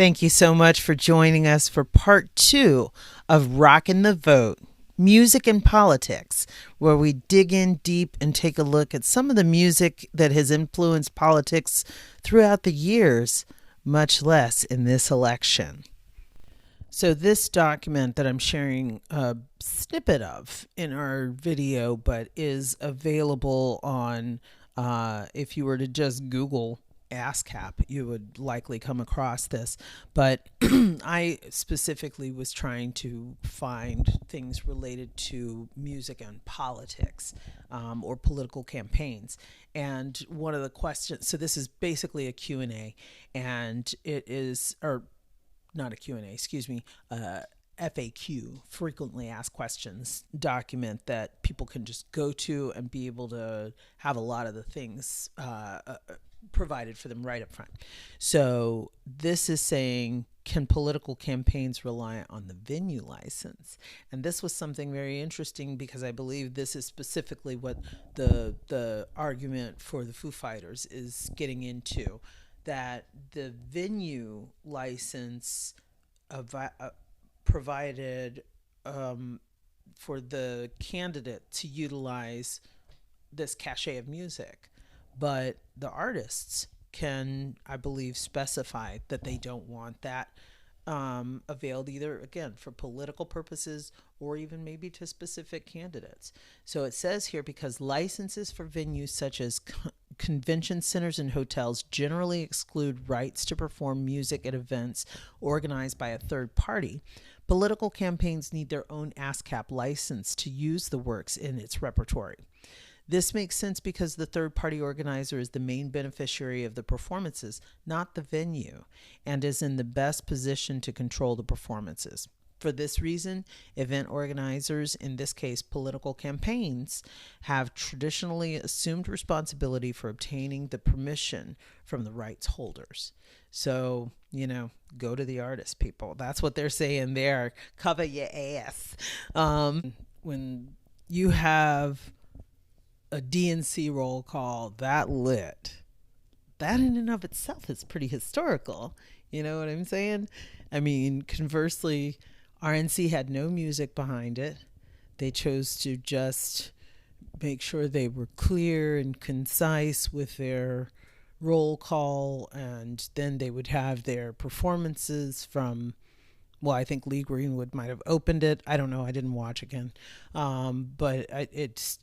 Thank you so much for joining us for part two of Rockin' the Vote, Music and Politics, where we dig in deep and take a look at some of the music that has influenced politics throughout the years, much less in this election. So, this document that I'm sharing a snippet of in our video, but is available on, if you were to just Google ASCAP, you would likely come across this. But I specifically was trying to find things related to music and politics, or political campaigns. And one of the questions, so this is basically a Q&A, and it is, or not a Q&A, excuse me, FAQ, frequently asked questions document that people can just go to and be able to have a lot of the things provided for them right up front. So this is saying, can political campaigns rely on the venue license? And this was something very interesting because I believe this is specifically what the argument for the Foo Fighters is getting into, that the venue license provided for the candidate to utilize this cachet of music, but the artists can, I believe, specify that they don't want that availed either, again, for political purposes or even maybe to specific candidates. So it says here, because licenses for venues such as convention centers and hotels generally exclude rights to perform music at events organized by a third party, political campaigns need their own ASCAP license to use the works in its repertoire. This makes sense because the third-party organizer is the main beneficiary of the performances, not the venue, and is in the best position to control the performances. For this reason, event organizers, in this case political campaigns, have traditionally assumed responsibility for obtaining the permission from the rights holders. So, go to the artist, people. That's what they're saying there. Cover your ass. When you have a DNC roll call that lit, that in and of itself is pretty historical. You know what I'm saying? I mean, conversely, RNC had no music behind it. They chose to just make sure they were clear and concise with their roll call, and then they would have their performances from, well, I think Lee Greenwood might have opened it. I don't know. I didn't watch again. But it's,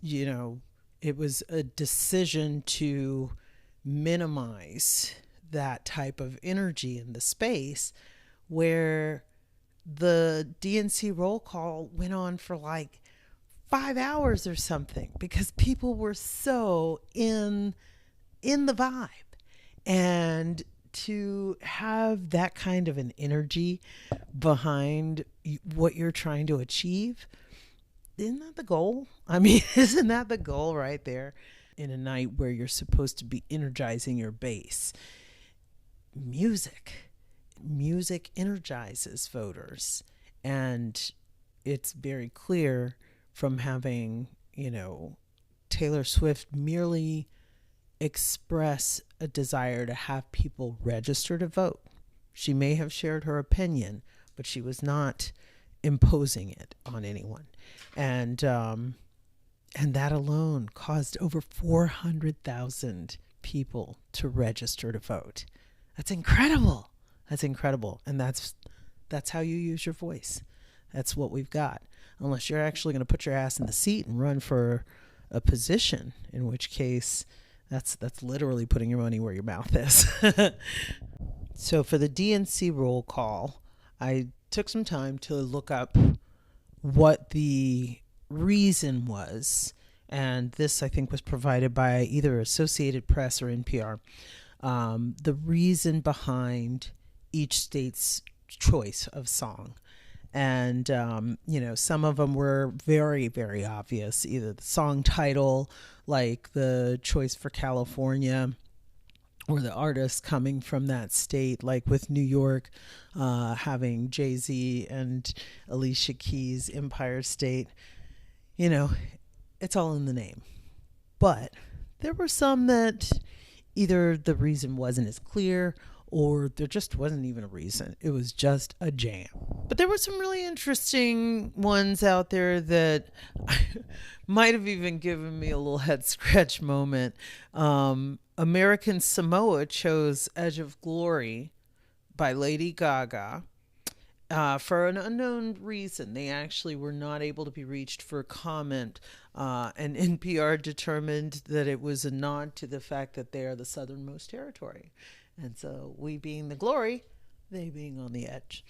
it was a decision to minimize that type of energy in the space, where the DNC roll call went on for like 5 hours or something because people were so in the vibe. And to have that kind of an energy behind what you're trying to achieve, isn't that the goal? I mean, isn't that the goal right there? In a night where you're supposed to be energizing your base. Music energizes voters. And it's very clear from having, Taylor Swift merely express a desire to have people register to vote. She may have shared her opinion, but she was not imposing it on anyone. And that alone caused over 400,000 people to register to vote. That's incredible. And that's how you use your voice. That's what we've got. Unless you're actually going to put your ass in the seat and run for a position, in which case that's literally putting your money where your mouth is. So for the DNC roll call, I took some time to look up what the reason was, and this I think was provided by either Associated Press or NPR. The reason behind each state's choice of song. And, some of them were very, very obvious. Either the song title, like the choice for California, or the artist coming from that state, like with New York, having Jay-Z and Alicia Keys' Empire State. It's all in the name. But there were some that either the reason wasn't as clear, or there just wasn't even a reason. It was just a jam. But there were some really interesting ones out there that might have even given me a little head scratch moment. American Samoa chose Edge of Glory by Lady Gaga. For an unknown reason, they actually were not able to be reached for comment, and NPR determined that it was a nod to the fact that they are the southernmost territory. And so, we being the glory, they being on the edge.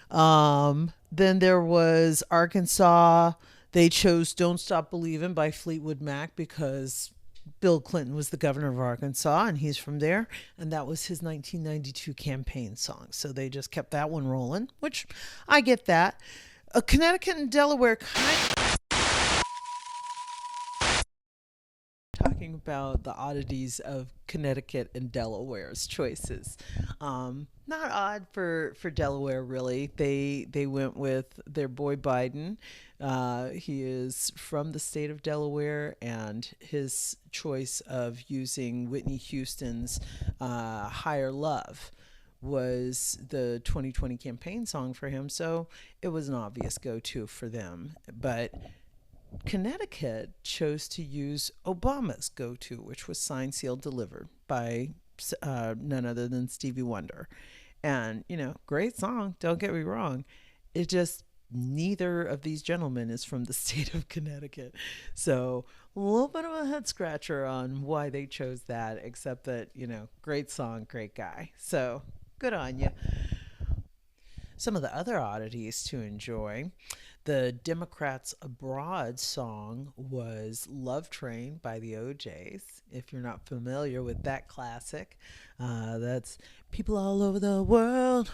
Then there was Arkansas. They chose Don't Stop Believin' by Fleetwood Mac because Bill Clinton was the governor of Arkansas and he's from there. And that was his 1992 campaign song. So they just kept that one rolling, which I get that. Connecticut and Delaware kind of talking about the oddities of Connecticut and Delaware's choices. Not odd for Delaware, really. They went with their boy Biden. He is from the state of Delaware, and his choice of using Whitney Houston's "Higher Love" was the 2020 campaign song for him. So it was an obvious go-to for them, but Connecticut chose to use Obama's go to, which was Signed, Sealed, Delivered by none other than Stevie Wonder. And, great song, don't get me wrong. It just, neither of these gentlemen is from the state of Connecticut. So, a little bit of a head scratcher on why they chose that, except that, great song, great guy. So, good on you. Some of the other oddities to enjoy. The Democrats Abroad song was Love Train by the OJs. If you're not familiar with that classic, that's people all over the world,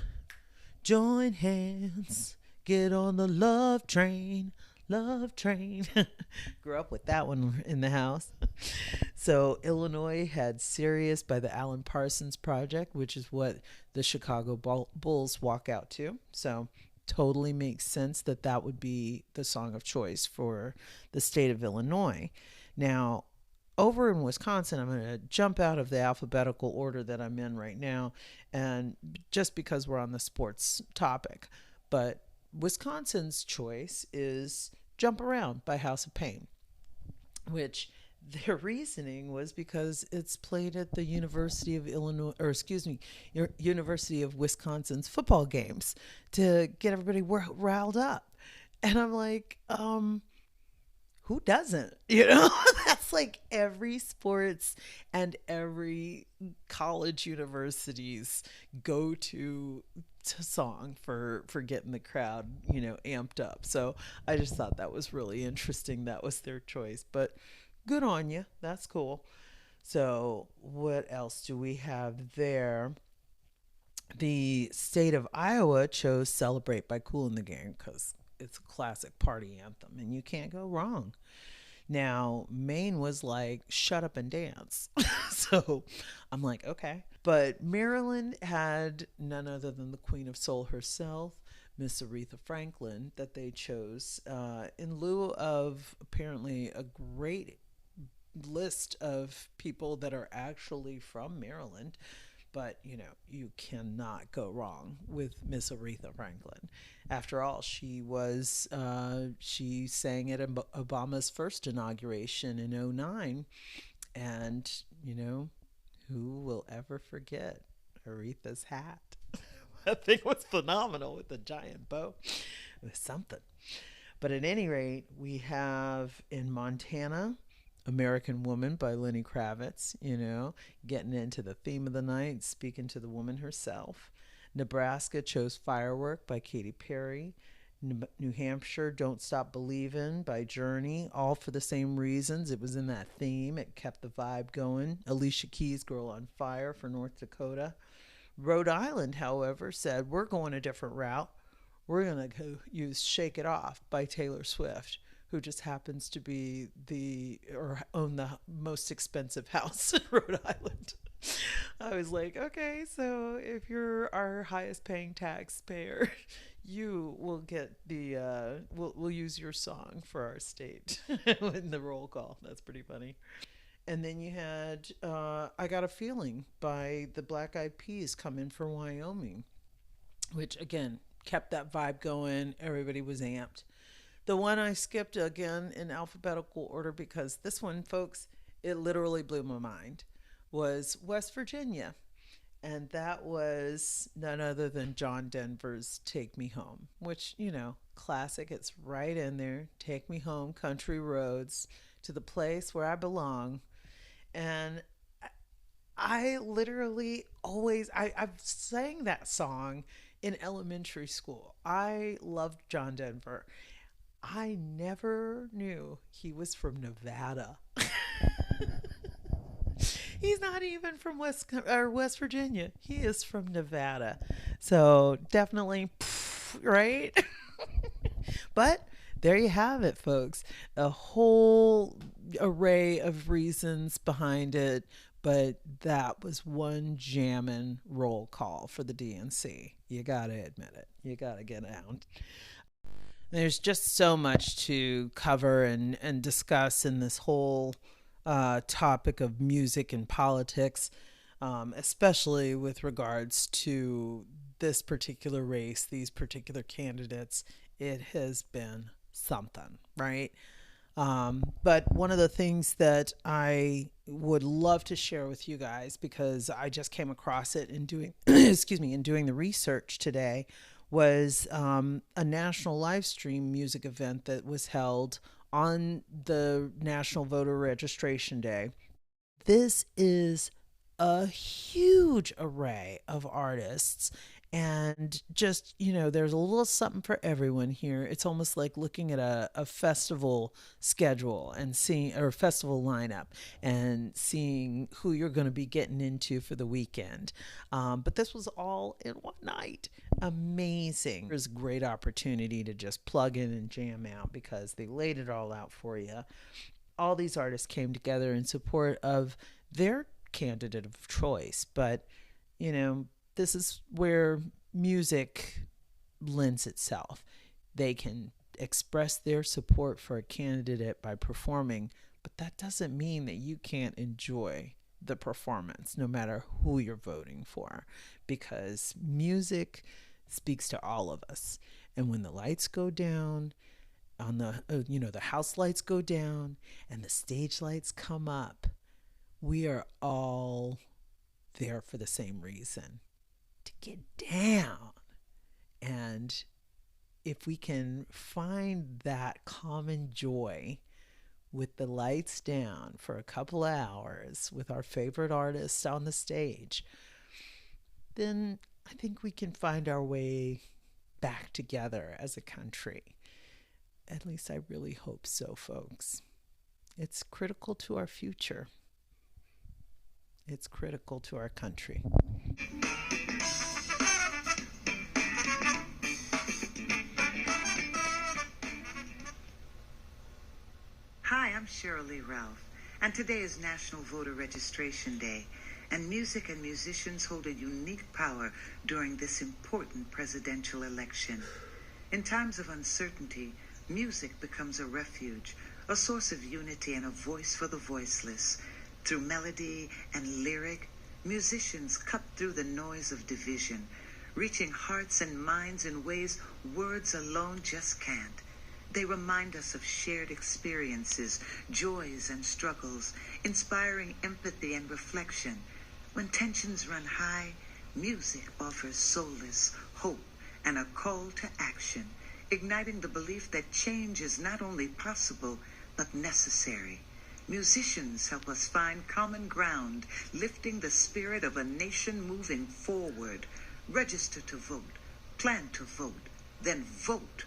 join hands, get on the love train, love train. Grew up with that one in the house. So Illinois had Sirius by the Alan Parsons Project, which is what the Chicago Bulls walk out to. So totally makes sense that that would be the song of choice for the state of Illinois. Now, over in Wisconsin, I'm going to jump out of the alphabetical order that I'm in right now, and just because we're on the sports topic, but Wisconsin's choice is Jump Around by House of Pain, which their reasoning was because it's played at the University of Illinois, or excuse me, University of Wisconsin's football games to get everybody riled up. And I'm like, who doesn't? That's like every sports and every college university's go-to song for getting the crowd, amped up. So I just thought that was really interesting. That was their choice, but good on you. That's cool. So, what else do we have there? The state of Iowa chose Celebrate by Kool and the Gang because it's a classic party anthem and you can't go wrong. Now, Maine was like, shut up and dance. So I'm like, okay. But Maryland had none other than the Queen of Soul herself, Miss Aretha Franklin, that they chose in lieu of apparently a great list of people that are actually from Maryland. But, you cannot go wrong with Miss Aretha Franklin. After all, she sang at Obama's first inauguration in '09. And, who will ever forget Aretha's hat? That thing was phenomenal with the giant bow. It was something. But at any rate, we have in Montana American Woman by Lenny Kravitz, getting into the theme of the night, speaking to the woman herself. Nebraska chose Firework by Katy Perry. New Hampshire, Don't Stop Believin' by Journey, all for the same reasons. It was in that theme. It kept the vibe going. Alicia Keys' Girl on Fire for North Dakota. Rhode Island, however, said, we're going a different route. We're going to go use Shake It Off by Taylor Swift, who just happens to be own the most expensive house in Rhode Island. I was like, okay, so if you're our highest paying taxpayer, you will get we'll use your song for our state in the roll call. That's pretty funny. And then you had I Got a Feeling by the Black Eyed Peas coming from Wyoming, which again kept that vibe going. Everybody was amped. The one I skipped again in alphabetical order because this one, folks, it literally blew my mind, was West Virginia. And that was none other than John Denver's Take Me Home, which, classic. It's right in there. Take me home, country roads, to the place where I belong. And I literally always, I've sang that song in elementary school. I loved John Denver. I never knew he was from Nevada. He's not even from West Virginia. He is from Nevada. So definitely, right? But there you have it, folks. A whole array of reasons behind it, but that was one jammin' roll call for the DNC. You gotta admit it. You gotta get out. There's just so much to cover and discuss in this whole topic of music and politics, especially with regards to this particular race, these particular candidates. It has been something, right? But one of the things that I would love to share with you guys, because I just came across it in doing, excuse me, in doing the research today, was a national live stream music event that was held on the National Voter Registration Day. This is a huge array of artists. And just, there's a little something for everyone here. It's almost like looking at a festival schedule and seeing, or a festival lineup, and seeing who you're going to be getting into for the weekend. But this was all in one night. Amazing. There's a great opportunity to just plug in and jam out because they laid it all out for you. All these artists came together in support of their candidate of choice. But, this is where music lends itself. They can express their support for a candidate by performing, but that doesn't mean that you can't enjoy the performance no matter who you're voting for, because music speaks to all of us. And when the lights go down on the house lights go down and the stage lights come up, we are all there for the same reason, to get down. And if we can find that common joy with the lights down for a couple of hours with our favorite artists on the stage, then I think we can find our way back together as a country. At least I really hope so, folks. It's critical to our future. It's critical to our country. Hi, I'm Shirley Ralph, and today is National Voter Registration Day, and music and musicians hold a unique power during this important presidential election. In times of uncertainty, music becomes a refuge, a source of unity and a voice for the voiceless. Through melody and lyric, musicians cut through the noise of division, reaching hearts and minds in ways words alone just can't. They remind us of shared experiences, joys and struggles, inspiring empathy and reflection. When tensions run high, music offers solace, hope, and a call to action, igniting the belief that change is not only possible, but necessary. Musicians help us find common ground, lifting the spirit of a nation moving forward. Register to vote, plan to vote, then vote.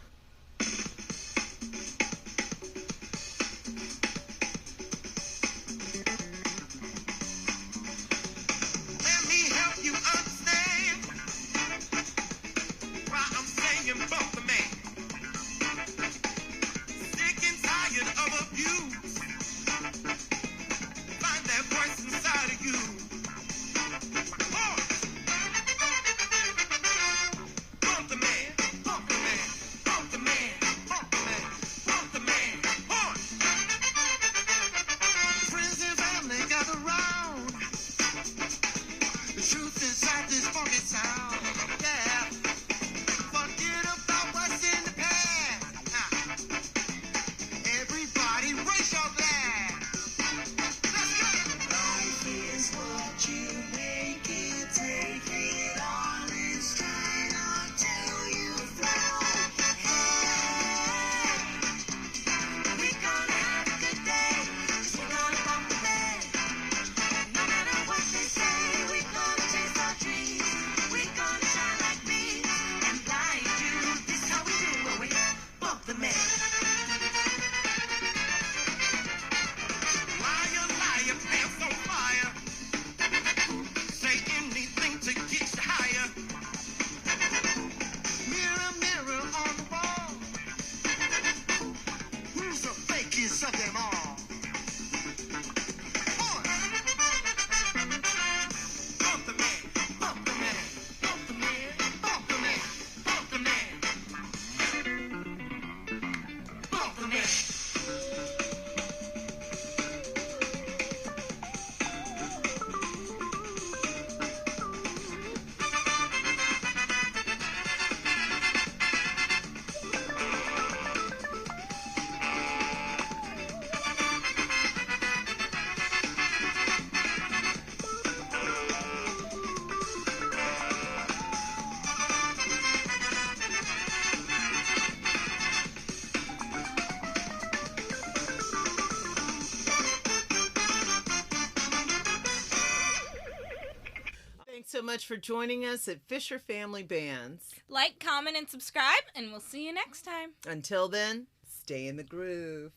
much for joining us at Fisher Family Bands. Like, comment, and subscribe, and we'll see you next time. Until then, stay in the groove.